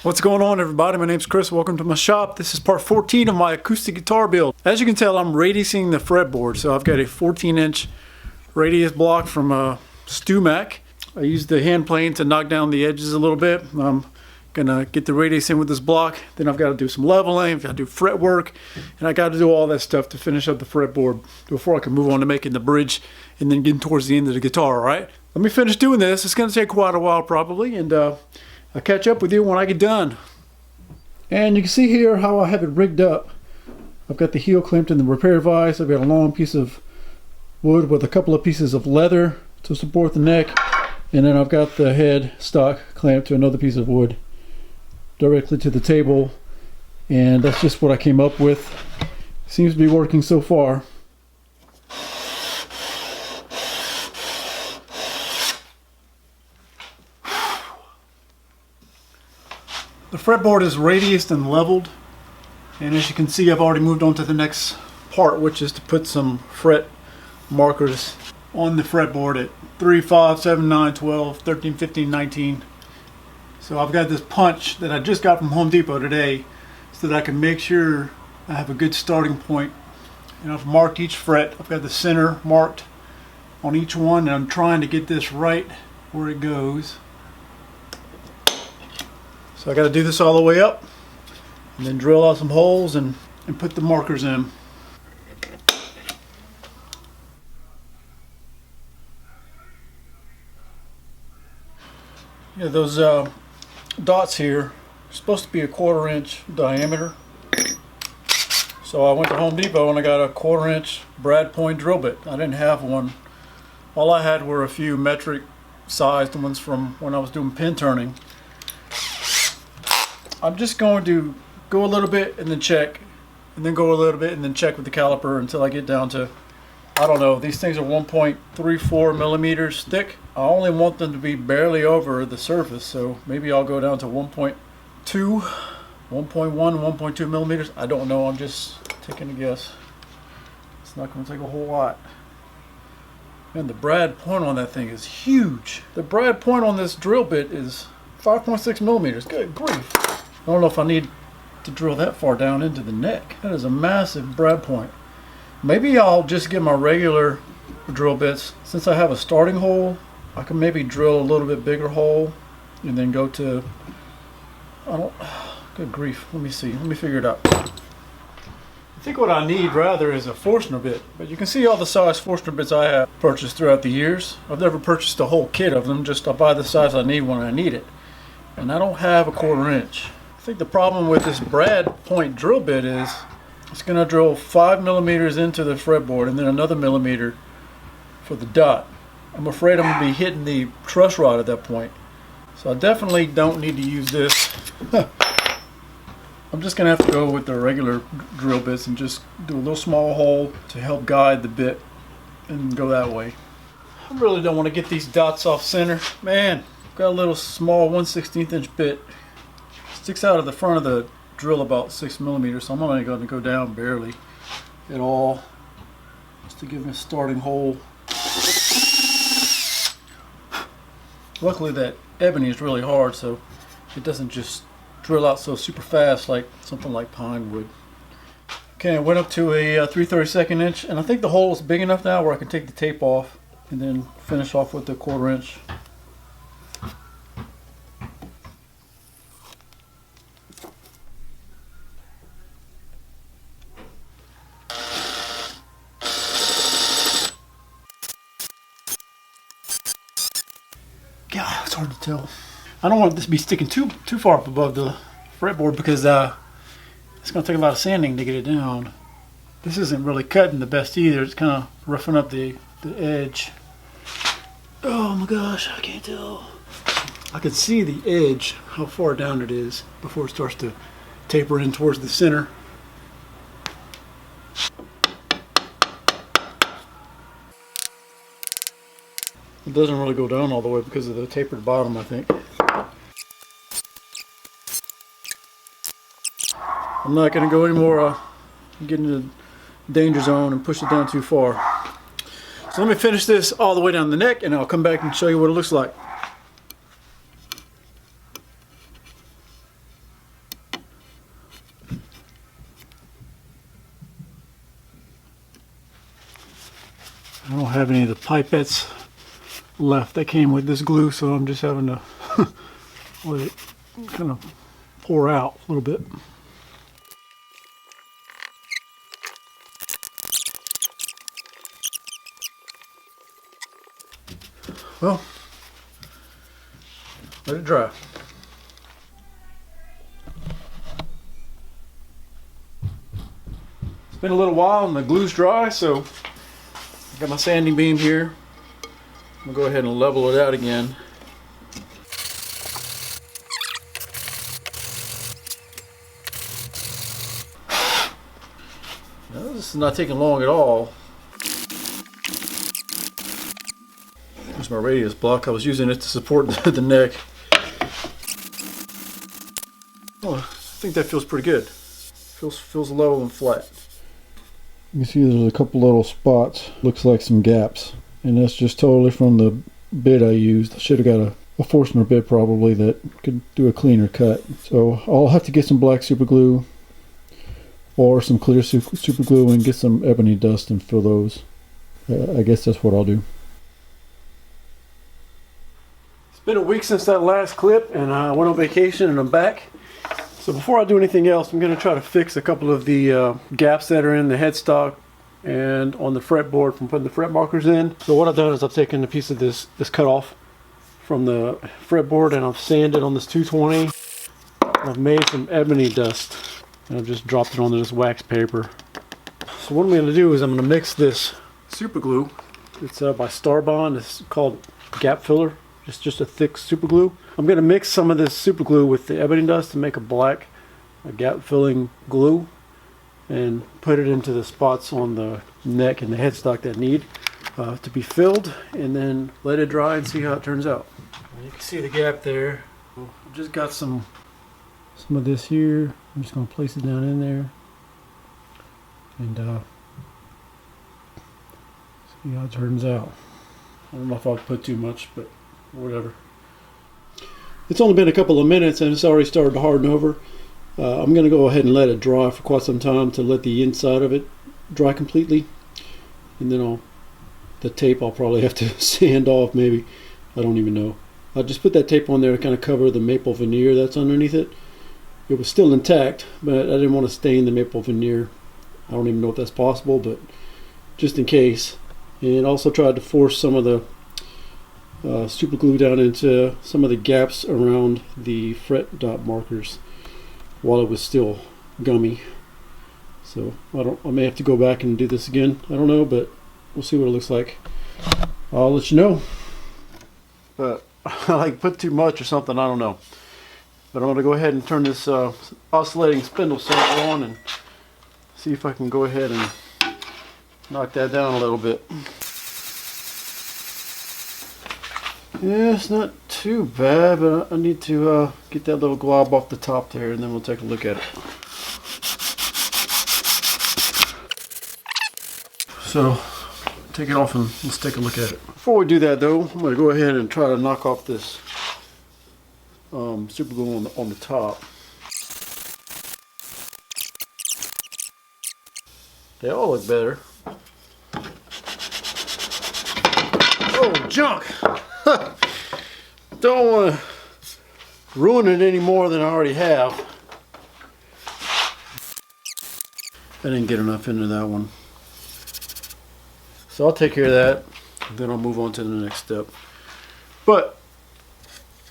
What's going on, everybody? My name's Chris. Welcome to my shop. This is part 14 of my acoustic guitar build. As you can tell, I'm radiusing the fretboard. So I've got a 14-inch radius block from StewMac. I used the hand plane to knock down the edges a little bit. I'm gonna get the radius in with this block. Then I've got to do some leveling, I've got to do fret work, and I got to do all that stuff to finish up the fretboard before I can move on to making the bridge and then getting towards the end of the guitar, all right? Let me finish doing this. It's gonna take quite a while probably, and I'll catch up with you when I get done. And you can see here how I have it rigged up. I've got the heel clamped in the repair vise. I've got a long piece of wood with a couple of pieces of leather to support the neck. And then I've got the head stock clamped to another piece of wood directly to the table. And that's just what I came up with. Seems to be working so far. The fretboard is radiused and leveled, and as you can see, I've already moved on to the next part, which is to put some fret markers on the fretboard at 3, 5, 7, 9, 12, 13, 15, 19. So I've got this punch that I just got from Home Depot today so that I can make sure I have a good starting point. And I've marked each fret. I've got the center marked on each one, and I'm trying to get this right where it goes. So I got to do this all the way up and then drill out some holes and put the markers in. Yeah, those dots here are supposed to be a 1/4 inch diameter. So I went to Home Depot and I got a 1/4 inch brad point drill bit. I didn't have one. All I had were a few metric sized ones from when I was doing pin turning. I'm just going to go a little bit and then check, and then go a little bit and then check with the caliper until I get down to, I don't know, these things are 1.34 millimeters thick. I only want them to be barely over the surface, so maybe I'll go down to 1.2, 1.1, 1.2 millimeters. I don't know, I'm just taking a guess. It's not going to take a whole lot. Man, the brad point on that thing is huge. The brad point on this drill bit is 5.6 millimeters. Good grief. I don't know if I need to drill that far down into the neck. That is a massive brad point. Maybe I'll just get my regular drill bits. Since I have a starting hole, I can maybe drill a little bit bigger hole and then go to, good grief, let me see, let me figure it out. I think what I need rather is a Forstner bit, but you can see all the size Forstner bits I have purchased throughout the years. I've never purchased a whole kit of them, just I buy the size I need when I need it. And I don't have a 1/4 inch. I think the problem with this brad point drill bit is it's going to drill 5 millimeters into the fretboard and then another millimeter for the dot. I'm afraid I'm going to be hitting the truss rod at that point. So I definitely don't need to use this. I'm just going to have to go with the regular drill bits and just do a little small hole to help guide the bit and go that way. I really don't want to get these dots off center. Man, I've got a little small 1/16 inch bit. Sticks out of the front of the drill about 6 millimeters, so I'm only going to go down barely at all, just to give me a starting hole. Luckily that ebony is really hard, so it doesn't just drill out so super fast like something like pine would. Okay, I went up to a 3/32 inch, and I think the hole is big enough now where I can take the tape off and then finish off with the 1/4 inch. God, it's hard to tell. I don't want this to be sticking too far up above the fretboard because it's going to take a lot of sanding to get it down. This isn't really cutting the best either. It's kind of roughing up the edge. Oh my gosh, I can't tell. I can see the edge, how far down it is before it starts to taper in towards the center. It doesn't really go down all the way because of the tapered bottom, I think. I'm not going to go anymore, get into the danger zone and push it down too far. So let me finish this all the way down the neck and I'll come back and show you what it looks like. have any of the pipettes left that came with this glue, so I'm just having to let it kind of pour out a little bit. Well, let it dry. It's been a little while and the glue's dry, so I got my sanding beam here. I'm gonna go ahead and level it out again. Now, this is not taking long at all. Here's my radius block. I was using it to support the neck. Oh, I think that feels pretty good. Feels level and flat. You can see there's a couple little spots. Looks like some gaps. And that's just totally from the bit I used. I should have got a Forstner bit probably that could do a cleaner cut. So I'll have to get some black super glue or some clear super glue and get some ebony dust and fill those. I guess that's what I'll do. It's been a week since that last clip, and I went on vacation and I'm back. So before I do anything else, I'm going to try to fix a couple of the gaps that are in the headstock and on the fretboard from putting the fret markers in. So what I've done is I've taken a piece of this cut off from the fretboard and I've sanded on this 220. I've made some ebony dust and I've just dropped it onto this wax paper. So what I'm going to do is I'm going to mix this super glue. It's by Starbond. It's called Gap Filler. Just a thick super glue. I'm going to mix some of this super glue with the ebony dust to make a gap filling glue, and put it into the spots on the neck and the headstock that need to be filled, and then let it dry and see how it turns out. You can see the gap there. I've just got some of this here. I'm just going to place it down in there and see how it turns out. I don't know if I'll put too much, but whatever. It's only been a couple of minutes and it's already started to harden over. I'm going to go ahead and let it dry for quite some time to let the inside of it dry completely, and then the tape I'll probably have to sand off, maybe. I don't even know. I'll just put that tape on there to kind of cover the maple veneer that's underneath it. It was still intact, but I didn't want to stain the maple veneer. I don't even know if that's possible, but just in case. And also tried to force some of the super glue down into some of the gaps around the fret dot markers while it was still gummy. So I may have to go back and do this again. I don't know, but we'll see what it looks like. I'll let you know. But I like put too much or something, I don't know. But I'm going to go ahead and turn this oscillating spindle saw on and see if I can go ahead and knock that down a little bit. Yeah, it's not too bad, but I need to get that little glob off the top there, and then we'll take a look at it. So, take it off and let's take a look at it. Before we do that though, I'm going to go ahead and try to knock off this super glue on the top. They all look better. Oh, junk! Don't want to ruin it any more than I already have. I didn't get enough into that one. So I'll take care of that, and then I'll move on to the next step. But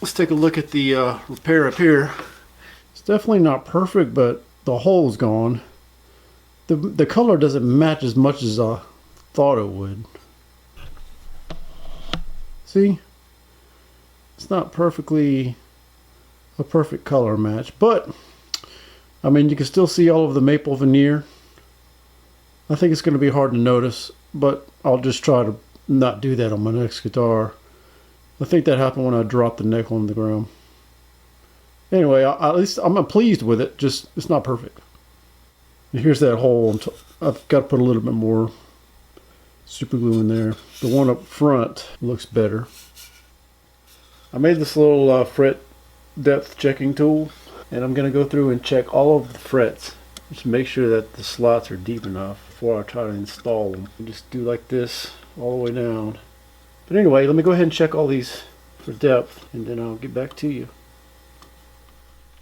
let's take a look at the repair up here. It's definitely not perfect, but the hole's gone. The color doesn't match as much as I thought it would. See? It's not perfectly a perfect color match, but I mean, you can still see all of the maple veneer. I think it's going to be hard to notice, but I'll just try to not do that on my next guitar. I think that happened when I dropped the neck on the ground. Anyway, at least I'm pleased with it, just it's not perfect. And here's that hole. I've got to put a little bit more super glue in there. The one up front looks better. I made this little fret depth checking tool, and I'm going to go through and check all of the frets. Just make sure that the slots are deep enough before I try to install them. Just do like this all the way down. But anyway, let me go ahead and check all these for depth, and then I'll get back to you.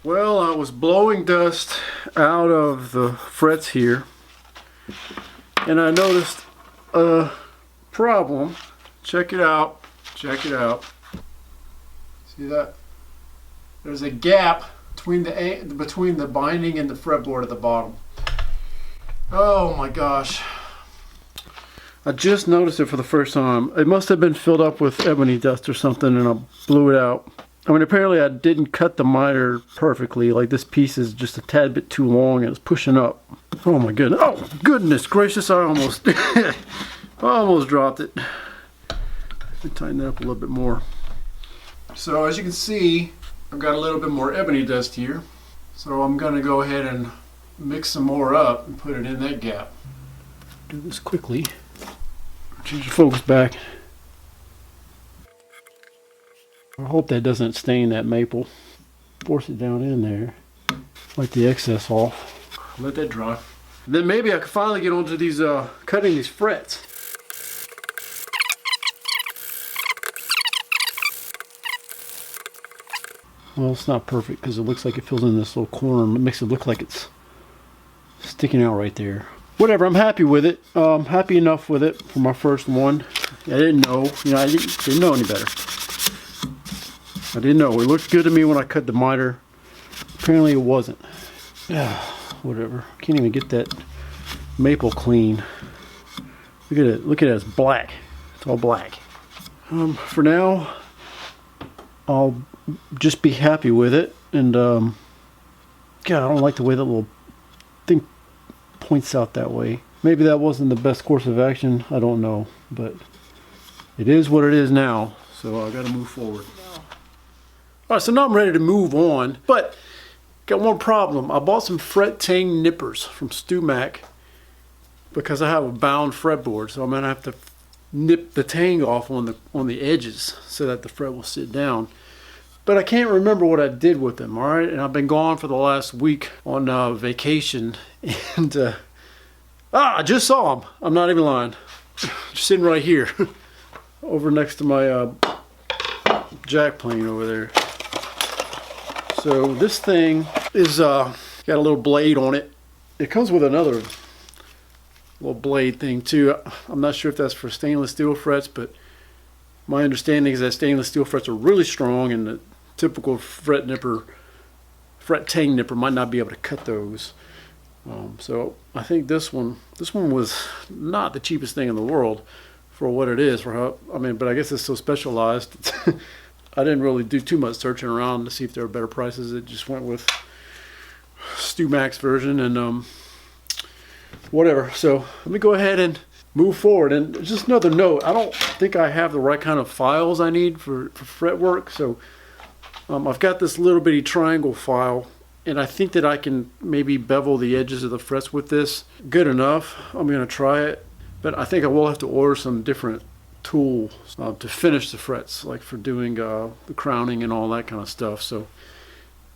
Well, I was blowing dust out of the frets here, and I noticed a problem. Check it out. Check it out. See that? There's a gap between the binding and the fretboard at the bottom. Oh my gosh. I just noticed it for the first time. It must have been filled up with ebony dust or something, and I blew it out. I mean, apparently I didn't cut the miter perfectly. Like, this piece is just a tad bit too long and it's pushing up. Oh my goodness. Oh, goodness gracious, I almost I almost dropped it. Let me tighten that up a little bit more. So as you can see, I've got a little bit more ebony dust here. So I'm going to go ahead and mix some more up and put it in that gap. Do this quickly. Change the focus back. I hope that doesn't stain that maple. Force it down in there. Wipe the excess off. Let that dry. Then maybe I can finally get onto these cutting these frets. Well, it's not perfect because it looks like it fills in this little corner and it makes it look like it's sticking out right there. Whatever, I'm happy with it. Happy enough with it for my first one. I didn't know, I didn't know any better. I didn't know. It looked good to me when I cut the miter. Apparently it wasn't. Whatever. Can't even get that maple clean. Look at it. Look at it. It's black. It's all black. For now, I'll just be happy with it. And God, I don't like the way that little thing points out that way. Maybe that wasn't the best course of action. I don't know, but it is what it is now. So I got to move forward. All right, so now I'm ready to move on, but got one problem. I bought some fret Tang nippers from StewMac because I have a bound fretboard, so I'm gonna have to nip the Tang off on the edges so that the fret will sit down. But I can't remember what I did with them. All right, and I've been gone for the last week on vacation, and I just saw them. I'm not even lying. Just sitting right here, over next to my jack plane over there. So this thing is got a little blade on it. It comes with another little blade thing too. I'm not sure if that's for stainless steel frets, but my understanding is that stainless steel frets are really strong, and the typical fret Tang nipper might not be able to cut those. So I think this one was not the cheapest thing in the world for what it is. But I guess it's so specialized. I didn't really do too much searching around to see if there were better prices. It just went with StewMac's version, and whatever. So let me go ahead and move forward. And just another note, I don't think I have the right kind of files I need for fret work. So I've got this little bitty triangle file, and I think that I can maybe bevel the edges of the frets with this good enough. I'm going to try it, but I think I will have to order some different tools to finish the frets, like for doing the crowning and all that kind of stuff. So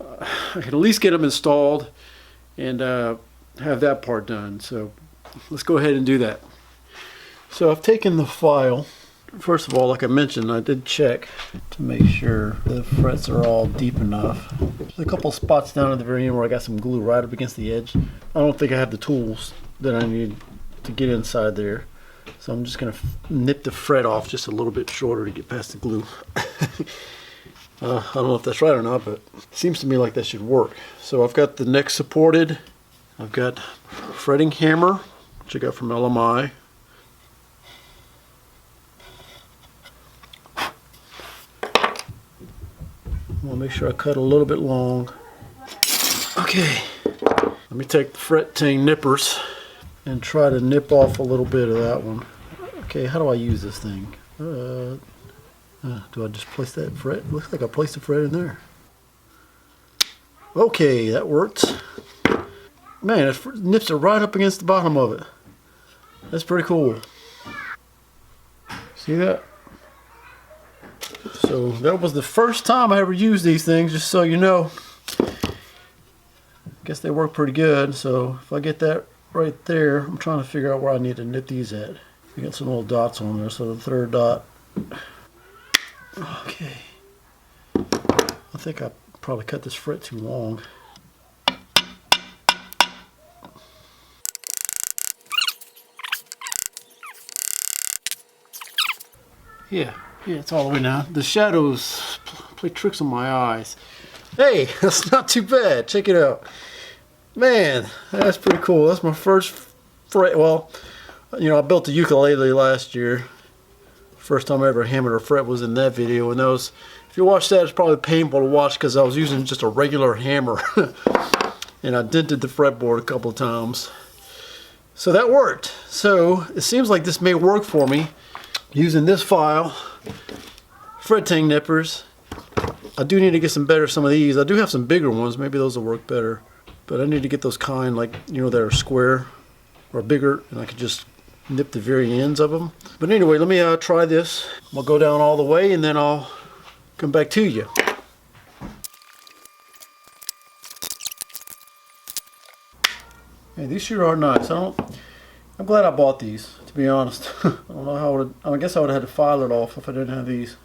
I can at least get them installed and have that part done. So let's go ahead and do that. So I've taken the file. First of all, like I mentioned, I did check to make sure the frets are all deep enough. There's a couple spots down at the very end where I got some glue right up against the edge. I don't think I have the tools that I need to get inside there. So I'm just going to nip the fret off just a little bit shorter to get past the glue. I don't know if that's right or not, but it seems to me like that should work. So I've got the neck supported. I've got fretting hammer, which I got from LMI. I'll make sure I cut a little bit long. Okay, let me take the fret Tang nippers and try to nip off a little bit of that one. Okay, how do I use this thing? Do I just place that fret? Looks like I placed a fret in there. Okay, that worked. Man, it nips it right up against the bottom of it. That's pretty cool. See that? So that was the first time I ever used these things, just so you know. Guess they work pretty good. So if I get that right there, I'm trying to figure out where I need to nip these at. We got some little dots on there, so the third dot. Okay. I think I probably cut this fret too long. Yeah, it's all the way down. The shadows play tricks on my eyes. Hey, that's not too bad. Check it out. Man, that's pretty cool. That's my first fret. Well, you know, I built a ukulele last year. First time I ever hammered a fret was in that video, and that was, if you watch that, it's probably painful to watch because I was using just a regular hammer. And I dented the fretboard a couple of times. So that worked. So it seems like this may work for me using this file, fret Tang nippers. I do need to get some of these. I do have some bigger ones. Maybe those will work better. But I need to get those kind, like, you know, that are square or bigger, and I could just nip the very ends of them. But anyway, let me try this. I'll go down all the way, and then I'll come back to you. Hey, these sure are nice. I'm glad I bought these, to be honest. I don't know how I guess I would have had to file it off if I didn't have these.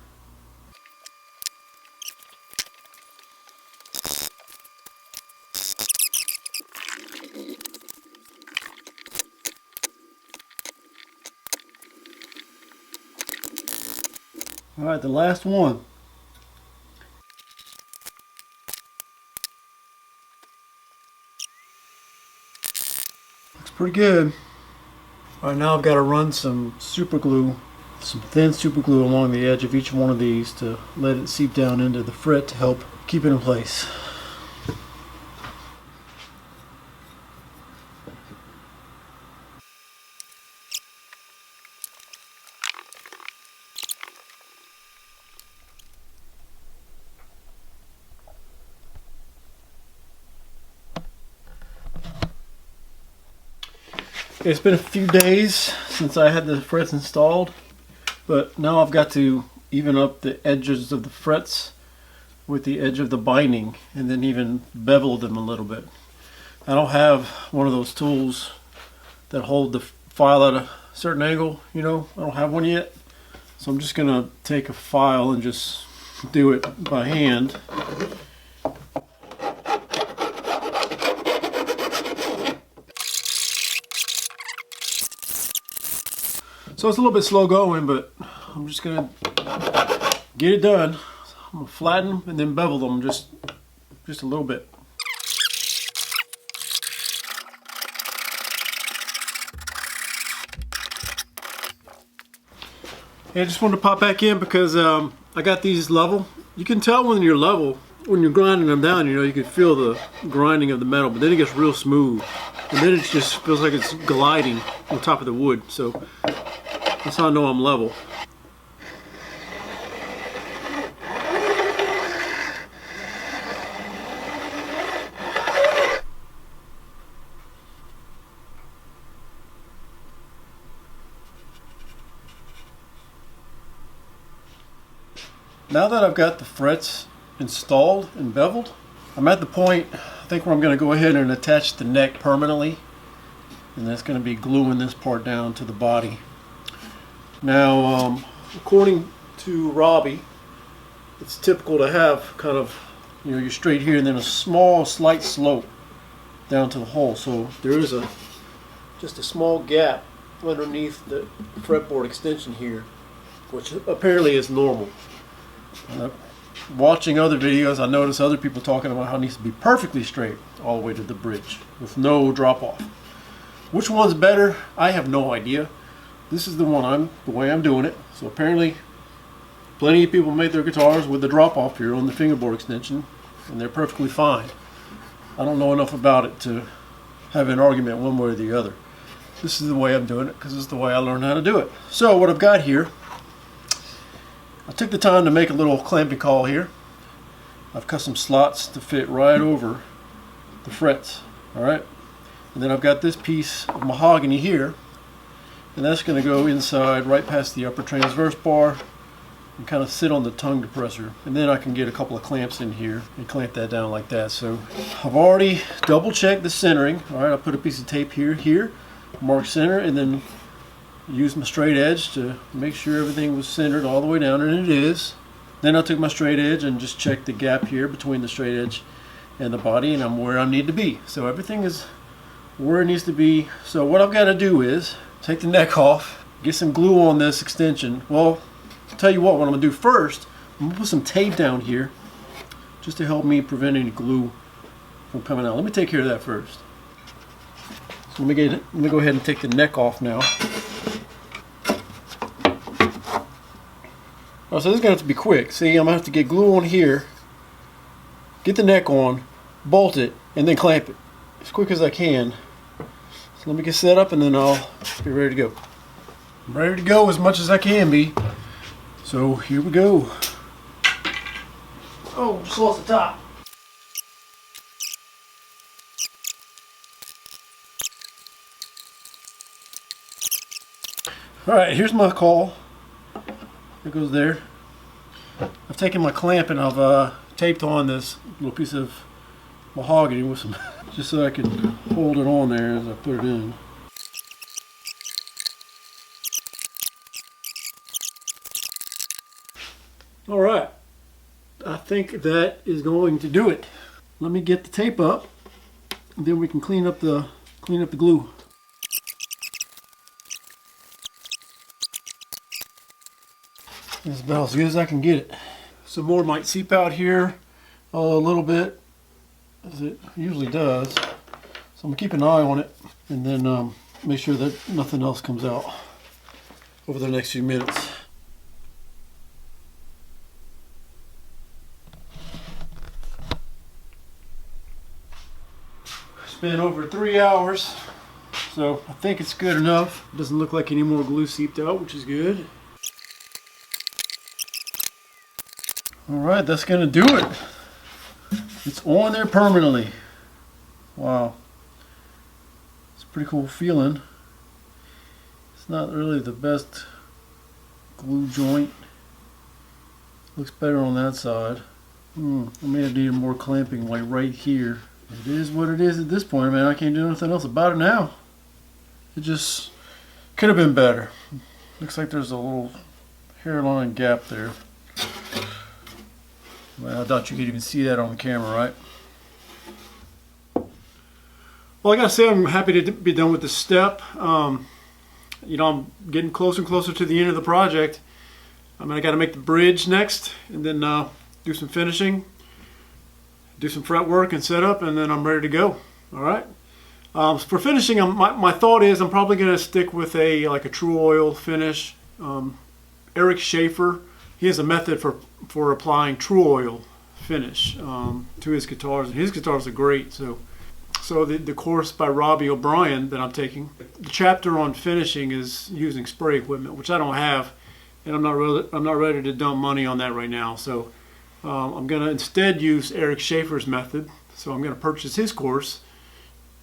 All right, the last one. Looks pretty good. All right, now I've got to run some super glue, some thin super glue along the edge of each one of these to let it seep down into the fret to help keep it in place. It's been a few days since I had the frets installed, but now I've got to even up the edges of the frets with the edge of the binding and then even bevel them a little bit. I don't have one of those tools that hold the file at a certain angle, you know, I don't have one yet. So I'm just gonna take a file and just do it by hand. So it's a little bit slow going, but I'm just gonna get it done. I'm gonna flatten them and then bevel them just a little bit. Hey, I just wanted to pop back in because I got these level. You can tell when you're level, when you're grinding them down, you know, you can feel the grinding of the metal, but then it gets real smooth. And then it just feels like it's gliding on top of the wood. So that's how I know I'm level. Now that I've got the frets installed and beveled, I'm at the point, I think, where I'm going to go ahead and attach the neck permanently. And that's going to be gluing this part down to the body. Now, according to Robbie, it's typical to have kind of, you know, you're straight here and then a small, slight slope down to the hole. So there is just a small gap underneath the fretboard extension here, which apparently is normal. Watching other videos, I notice other people talking about how it needs to be perfectly straight all the way to the bridge with no drop off. Which one's better? I have no idea. This is the way I'm doing it. So apparently plenty of people made their guitars with the drop off here on the fingerboard extension, and they're perfectly fine. I don't know enough about it to have an argument one way or the other. This is the way I'm doing it because this is the way I learned how to do it. So what I've got here, I took the time to make a little clamping caul here. I've cut some slots to fit right over the frets. Alright, and then I've got this piece of mahogany here, and that's going to go inside right past the upper transverse bar and kind of sit on the tongue depressor, and then I can get a couple of clamps in here and clamp that down like that. So I've already double checked the centering. Alright, I put a piece of tape here, mark center, and then, used my straight edge to make sure everything was centered all the way down, and it is. Then I took my straight edge and just checked the gap here between the straight edge and the body, and I'm where I need to be. So everything is where it needs to be. So what I've got to do is take the neck off, get some glue on this extension. Well, I'll tell you what I'm going to do first. I'm going to put some tape down here just to help me prevent any glue from coming out. Let me take care of that first. So let me go ahead and take the neck off now. Oh, so this is going to have to be quick. See, I'm going to have to get glue on here, get the neck on, bolt it, and then clamp it as quick as I can. So let me get set up and then I'll be ready to go. I'm ready to go as much as I can be. So here we go. Oh, just lost the top. Alright, here's my call. It goes there. I've taken my clamp and I've taped on this little piece of mahogany with some, just so I can hold it on there as I put it in. Alright, I think that is going to do it. Let me get the tape up and then we can clean up the glue. This is about as good as I can get it. Some more might seep out here a little bit, as it usually does. So I'm going to keep an eye on it and then make sure that nothing else comes out over the next few minutes. It's been over 3 hours, so I think it's good enough. It doesn't look like any more glue seeped out, which is good. Alright, that's going to do it. It's on there permanently. Wow. It's a pretty cool feeling. It's not really the best glue joint. Looks better on that side. I may have needed more clamping like right here. It is what it is at this point, man. I can't do anything else about it now. It just could have been better. Looks like there's a little hairline gap there. Well, I thought you could even see that on the camera, right? Well, I gotta say I'm happy to be done with this step. You know, I'm getting closer and closer to the end of the project. I mean, I gotta make the bridge next, and then do some finishing, do some fret work and setup, and then I'm ready to go. All right. For finishing, my thought is I'm probably gonna stick with like a true oil finish. Eric Schaefer, he has a method for applying true oil finish to his guitars, and his guitars are great. So the course by Robbie O'Brien that I'm taking, the chapter on finishing is using spray equipment, which I don't have, and I'm not ready to dump money on that right now. So I'm gonna instead use Eric Schaefer's method. So I'm gonna purchase his course.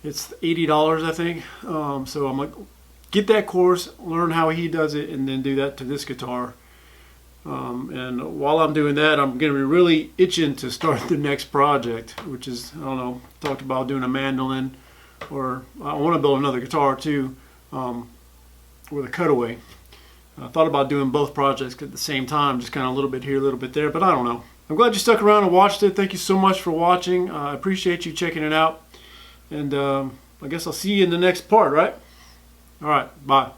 It's $80, I think. So I'm like, get that course, learn how he does it, and then do that to this guitar. And while I'm doing that, I'm going to be really itching to start the next project, which is, I don't know, talked about doing a mandolin, or I want to build another guitar too, with a cutaway. I thought about doing both projects at the same time, just kind of a little bit here, a little bit there, but I don't know. I'm glad you stuck around and watched it. Thank you so much for watching. I appreciate you checking it out, and I guess I'll see you in the next part, right? All right, bye.